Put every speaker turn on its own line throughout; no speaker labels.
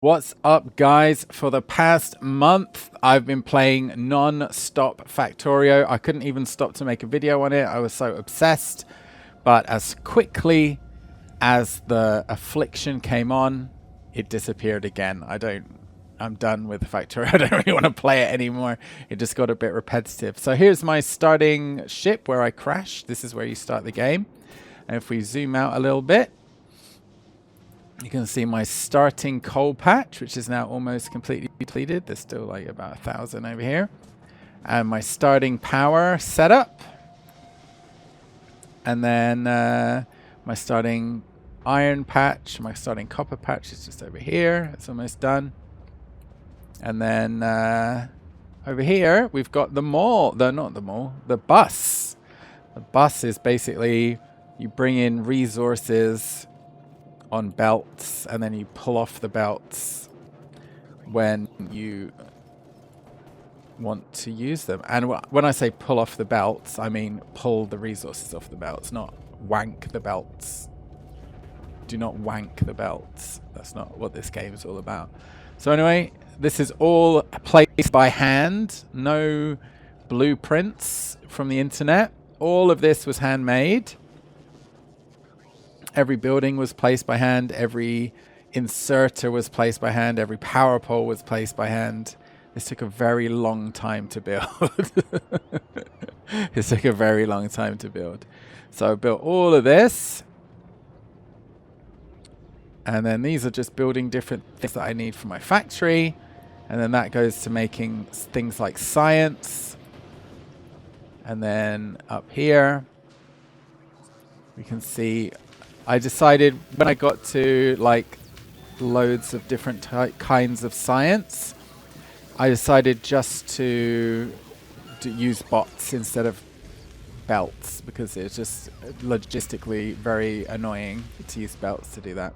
What's up, guys? For the past month, I've been playing non-stop Factorio. I couldn't even stop to make a video on it. I was so obsessed. But as quickly as the affliction came on, it disappeared again. I'm done with Factorio. I don't really want to play it anymore. It just got a bit repetitive. So here's my starting ship where I crashed. This is where you start the game. And if we zoom out a little bit, you can see my starting coal patch, which is now almost completely depleted. There's still like about 1,000 over here. And my starting power setup. And then my starting iron patch, my starting copper patch is just over here. It's almost done. And then over here, we've got the mall. Not the mall, the bus. The bus is basically you bring in resources on belts, and then you pull off the belts when you want to use them. And when I say pull off the belts, I mean pull the resources off the belts, not wank the belts. Do not wank the belts. That's not what this game is all about. So anyway, this is all placed by hand. No blueprints from the internet. All of this was handmade. Every building was placed by hand. Every inserter was placed by hand. Every power pole was placed by hand. This took a very long time to build. This took a very long time to build. So I built all of this. And then these are just building different things that I need for my factory. And then that goes to making things like science. And then up here, we can see I decided when I got to like loads of different kinds of science, I decided just to use bots instead of belts because it's just logistically very annoying to use belts to do that.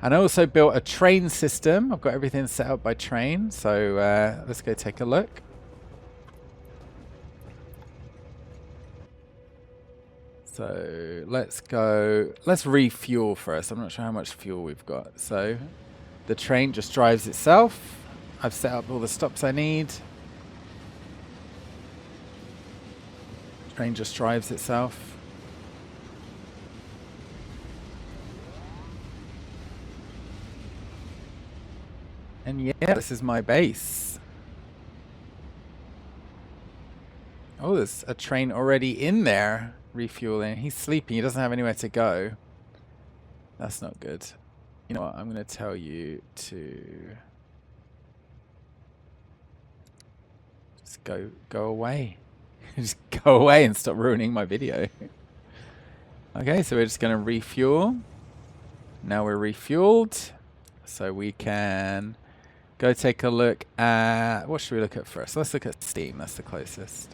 And I also built a train system. I've got everything set up by train. So let's go take a look. So let's refuel first. I'm not sure how much fuel we've got. So the train just drives itself. I've set up all the stops I need. Train just drives itself. And yeah, this is my base. Oh, there's a train already in there. Refueling. He's sleeping. He doesn't have anywhere to go. That's not good. You know what? I'm going to tell you to just go away. Just go away and stop ruining my video. Okay, so we're just going to refuel. Now we're refueled. So we can go take a look at... What should we look at first? Let's look at Steam. That's the closest.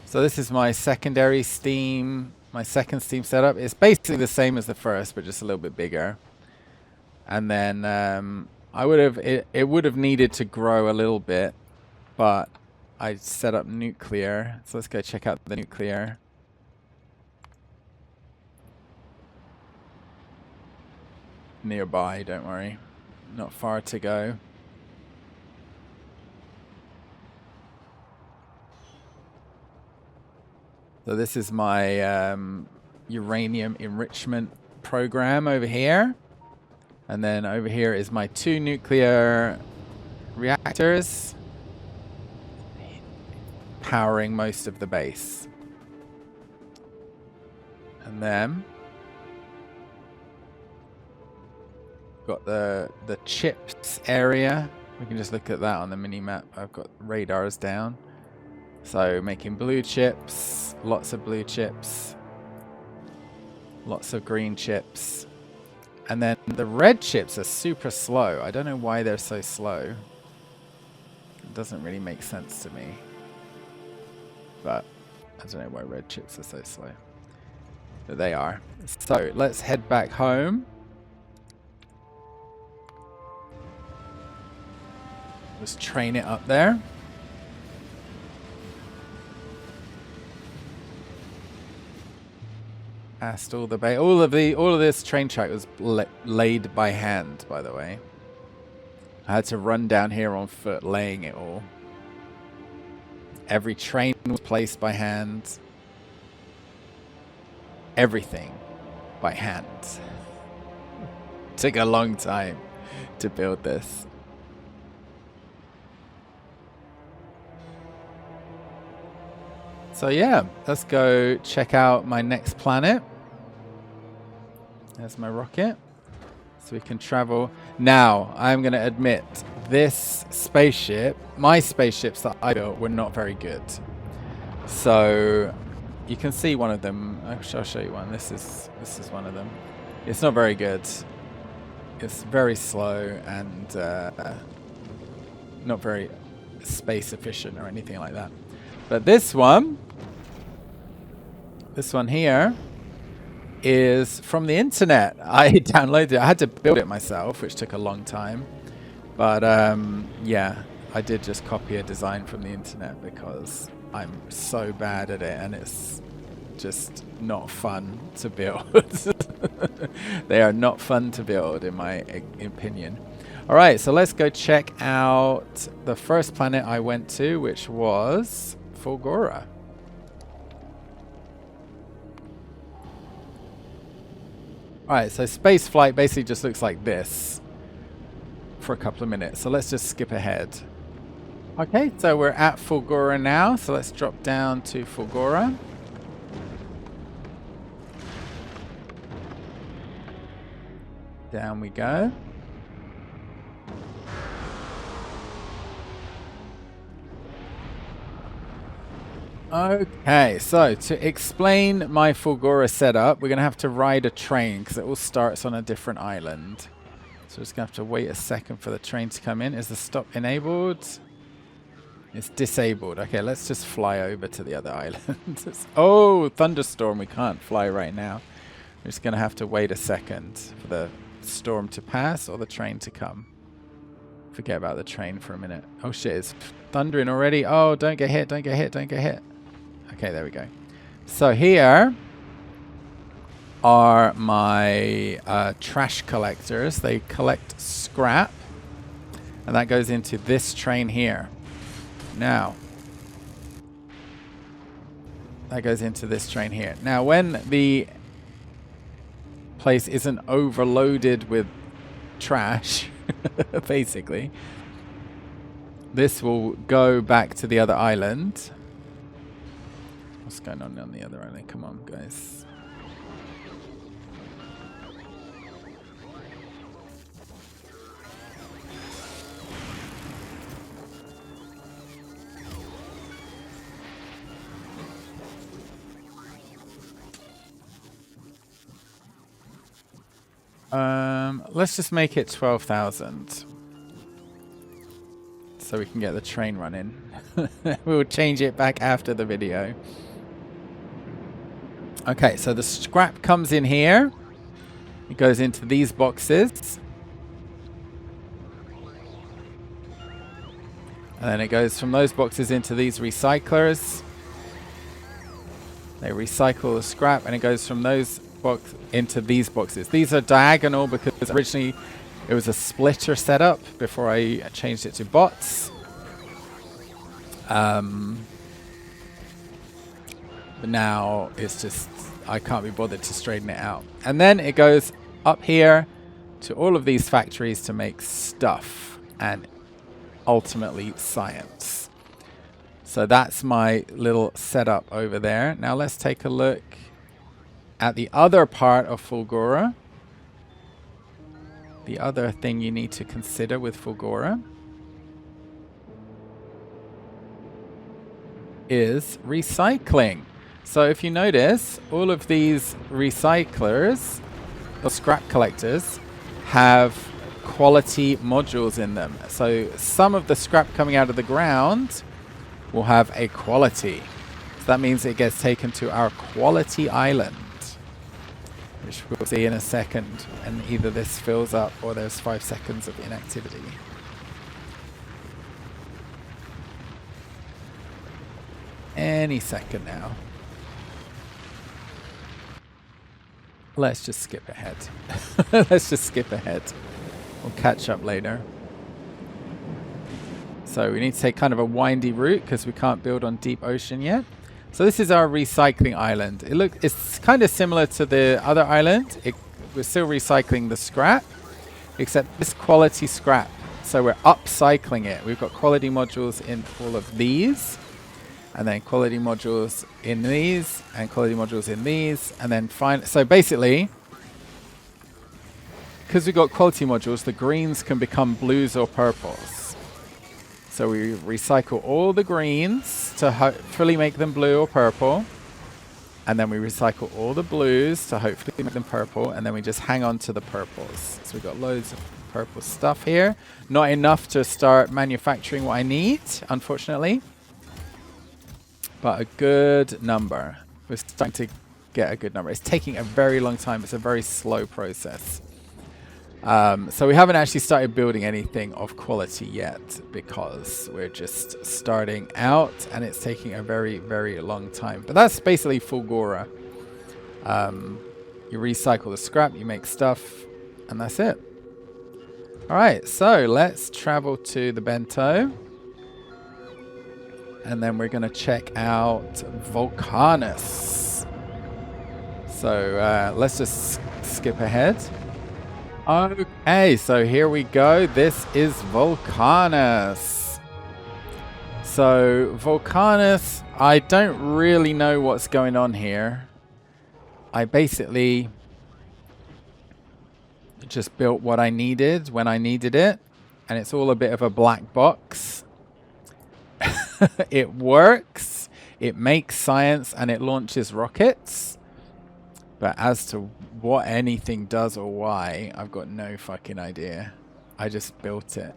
So this is my secondary Steam, my second Steam setup. It's basically the same as the first, but just a little bit bigger. And then it would have needed to grow a little bit, but I set up nuclear. So let's go check out the nuclear. Nearby, don't worry. Not far to go. So this is my uranium enrichment program over here. And then over here is my 2 nuclear reactors powering most of the base. And then got the chips area. We can just look at that on the mini map. I've got radars down. So making blue chips, lots of blue chips, lots of green chips. And then the red chips are super slow. I don't know why they're so slow. It doesn't really make sense to me. But I don't know why red chips are so slow. But they are. So let's head back home. Just train it up there. Past all the bay. All of this train track was laid by hand, by the way. I had to run down here on foot, laying it all. Every train was placed by hand. Everything by hand. Took a long time to build this. So yeah, let's go check out my next planet. There's my rocket. So we can travel. Now, I'm going to admit, this spaceship, my spaceships that I built were not very good. So you can see one of them. I'll show you one. This is one of them. It's not very good. It's very slow and not very space efficient or anything like that. But this one here is from the internet. I downloaded it. I had to build it myself, which took a long time. But yeah, I did just copy a design from the internet because I'm so bad at it and it's just not fun to build. They are not fun to build, in my opinion. All right, so let's go check out the first planet I went to, which was Fulgora. Alright, so space flight basically just looks like this for a couple of minutes. So let's just skip ahead. Okay, so we're at Fulgora now. So let's drop down to Fulgora. Down we go. Okay, so to explain my Fulgora setup, we're going to have to ride a train because it all starts on a different island. So we're just going to have to wait a second for the train to come in. Is the stop enabled? It's disabled. Okay, let's just fly over to the other island. Oh, thunderstorm. We can't fly right now. We're just going to have to wait a second for the storm to pass or the train to come. Forget about the train for a minute. Oh shit, it's thundering already. Oh, don't get hit, don't get hit, don't get hit. Okay, there we go. So here are my trash collectors. They collect scrap, and that goes into this train here. Now, that goes into this train here. Now, when the place isn't overloaded with trash, basically, this will go back to the other island. What's going on the other island? Come on, guys. Let's just make it 12,000. So we can get the train running. We'll change it back after the video. Okay, so the scrap comes in here. It goes into these boxes. And then it goes from those boxes into these recyclers. They recycle the scrap and it goes from those boxes into these boxes. These are diagonal because originally it was a splitter setup before I changed it to bots. But now it's just, I can't be bothered to straighten it out. And then it goes up here to all of these factories to make stuff and ultimately science. So that's my little setup over there. Now let's take a look at the other part of Fulgora. The other thing you need to consider with Fulgora is recycling. So if you notice, all of these recyclers or scrap collectors have quality modules in them. So some of the scrap coming out of the ground will have a quality. So that means it gets taken to our quality island, which we'll see in a second. And either this fills up or there's 5 seconds of inactivity. Any second now. Let's just skip ahead. Let's just skip ahead. We'll catch up later. So we need to take kind of a windy route because we can't build on deep ocean yet. So this is our recycling island. It's kind of similar to the other island. We're still recycling the scrap, except this quality scrap. So we're upcycling it. We've got quality modules in all of these, and then quality modules in these, and quality modules in these, and then so basically, because we've got quality modules, the greens can become blues or purples. So we recycle all the greens to hopefully make them blue or purple. And then we recycle all the blues to hopefully make them purple. And then we just hang on to the purples. So we've got loads of purple stuff here. Not enough to start manufacturing what I need, unfortunately. But a good number. We're starting to get a good number. It's taking a very long time. It's a very slow process. So we haven't actually started building anything of quality yet because we're just starting out and it's taking a very, very long time. But that's basically Fulgora. You recycle the scrap, you make stuff, and that's it. All right, so let's travel to the bento. And then we're going to check out Volcanus. So let's just skip ahead. Okay, so here we go. This is Volcanus. So Volcanus, I don't really know what's going on here. I basically just built what I needed when I needed it, and it's all a bit of a black box. It works, it makes science, and it launches rockets. But as to what anything does or why, I've got no fucking idea. I just built it.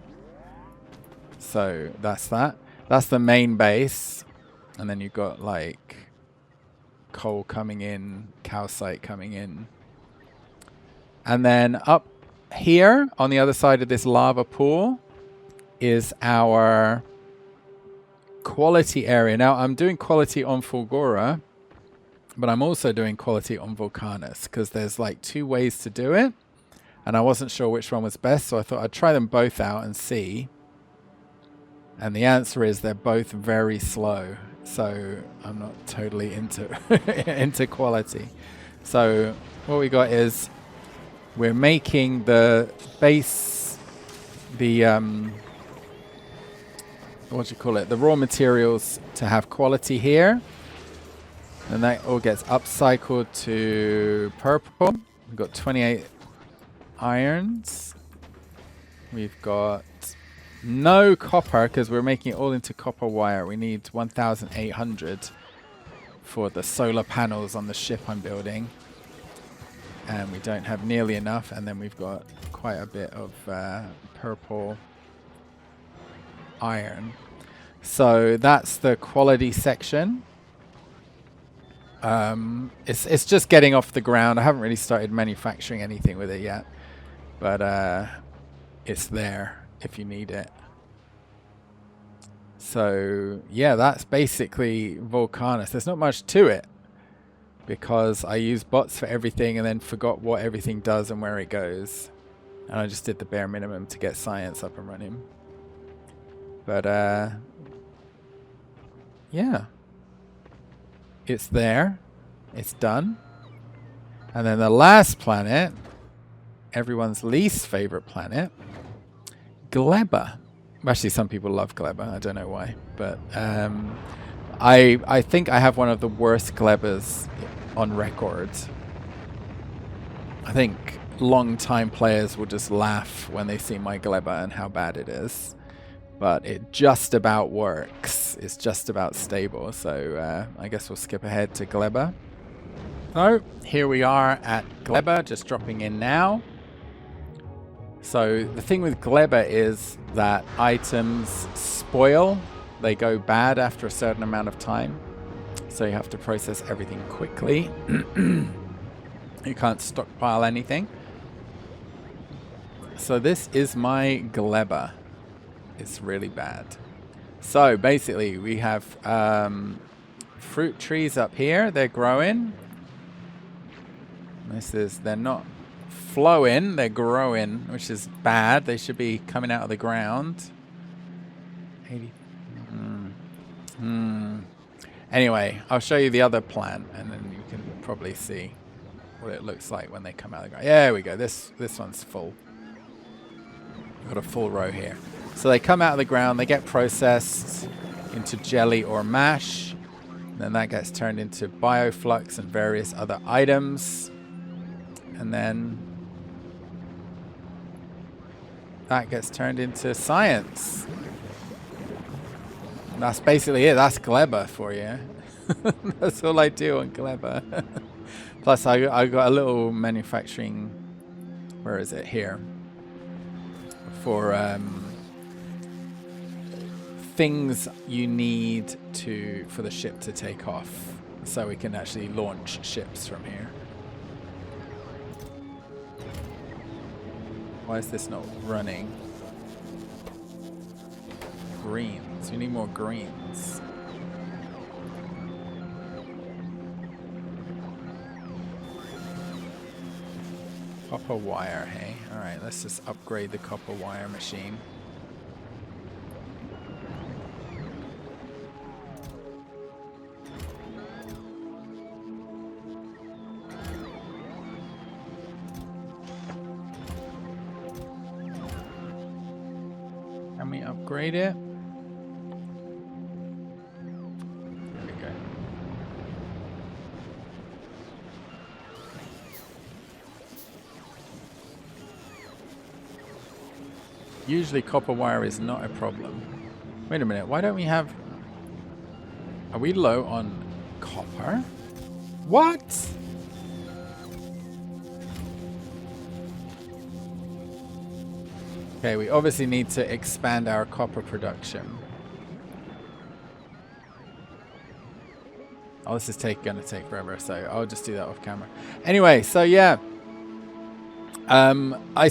So that's that. That's the main base. And then you've got like coal coming in, calcite coming in. And then up here on the other side of this lava pool is our quality area. Now I'm doing quality on Fulgora, but I'm also doing quality on Volcanus because there's like 2 ways to do it. And I wasn't sure which one was best, so I thought I'd try them both out and see. And the answer is they're both very slow. So I'm not totally into into quality. So what we got is we're making the base, the what do you call it? The raw materials to have quality here. And that all gets upcycled to purple. We've got 28 irons. We've got no copper because we're making it all into copper wire. We need 1,800 for the solar panels on the ship I'm building. And we don't have nearly enough. And then we've got quite a bit of purple iron. So that's the quality section. It's just getting off the ground. I haven't really started manufacturing anything with it yet, but it's there if you need it. So yeah, that's basically Volcanus. There's not much to it because I use bots for everything and then forgot what everything does and where it goes, and I just did the bare minimum to get science up and running. But yeah. It's there. It's done. And then the last planet, everyone's least favorite planet, Gleba. Actually, some people love Gleba. I don't know why. But I think I have one of the worst Glebas on record. I think long-time players will just laugh when they see my Gleba and how bad it is. But it just about works. It's just about stable. So I guess we'll skip ahead to Gleba. So here we are at Gleba, just dropping in now. So the thing with Gleba is that items spoil. They go bad after a certain amount of time. So you have to process everything quickly. You can't stockpile anything. So this is my Gleba. It's really bad. So basically we have fruit trees up here. They're growing. They're not flowing, they're growing, which is bad. They should be coming out of the ground. 80. Anyway, I'll show you the other plant, and then you can probably see what it looks like when they come out of the ground. There we go. This one's full. We've got a full row here. So they come out of the ground, they get processed into jelly or mash. And then that gets turned into bioflux and various other items. And then that gets turned into science. And that's basically it. That's Gleba for you. That's all I do on Gleba. Plus, I got a little manufacturing. Where is it? Here. For things you need for the ship to take off, so we can actually launch ships from here. Why is this not running? Greens. We need more greens. Copper wire, hey? Alright, let's just upgrade the copper wire machine. Can we upgrade it? There we go. Usually copper wire is not a problem. Wait a minute, why don't we have... Are we low on copper? What? Okay, we obviously need to expand our copper production. Oh, this is gonna take forever, so I'll just do that off camera. Anyway, so yeah. I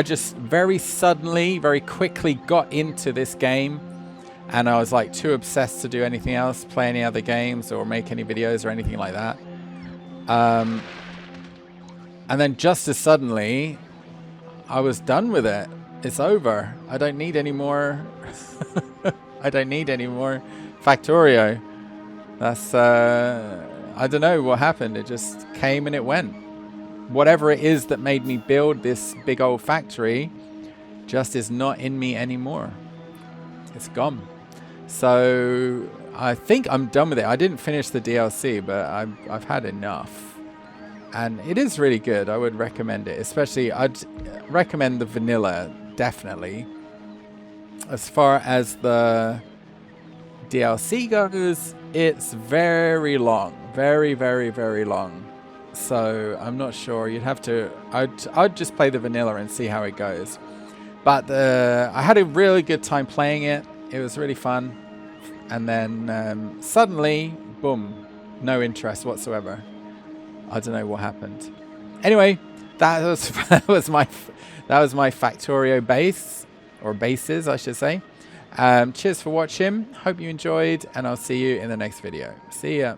just very quickly got into this game, and I was like too obsessed to do anything else, play any other games or make any videos or anything like that. And then just as suddenly, I was done with it. It's over. I don't need any more. I don't need any more Factorio. That's, I don't know what happened. It just came and it went. Whatever it is that made me build this big old factory just is not in me anymore. It's gone. So I think I'm done with it. I didn't finish the DLC, but I've had enough. And it is really good. I would recommend it. Especially, I'd recommend the vanilla, definitely. As far as the DLC goes, it's very long. Very, very, very long. So I'm not sure. You'd have to... I'd just play the vanilla and see how it goes. But I had a really good time playing it. It was really fun. And then suddenly, boom, no interest whatsoever. I don't know what happened. Anyway, that was my Factorio base, or bases, I should say. Cheers for watching. Hope you enjoyed, and I'll see you in the next video. See ya.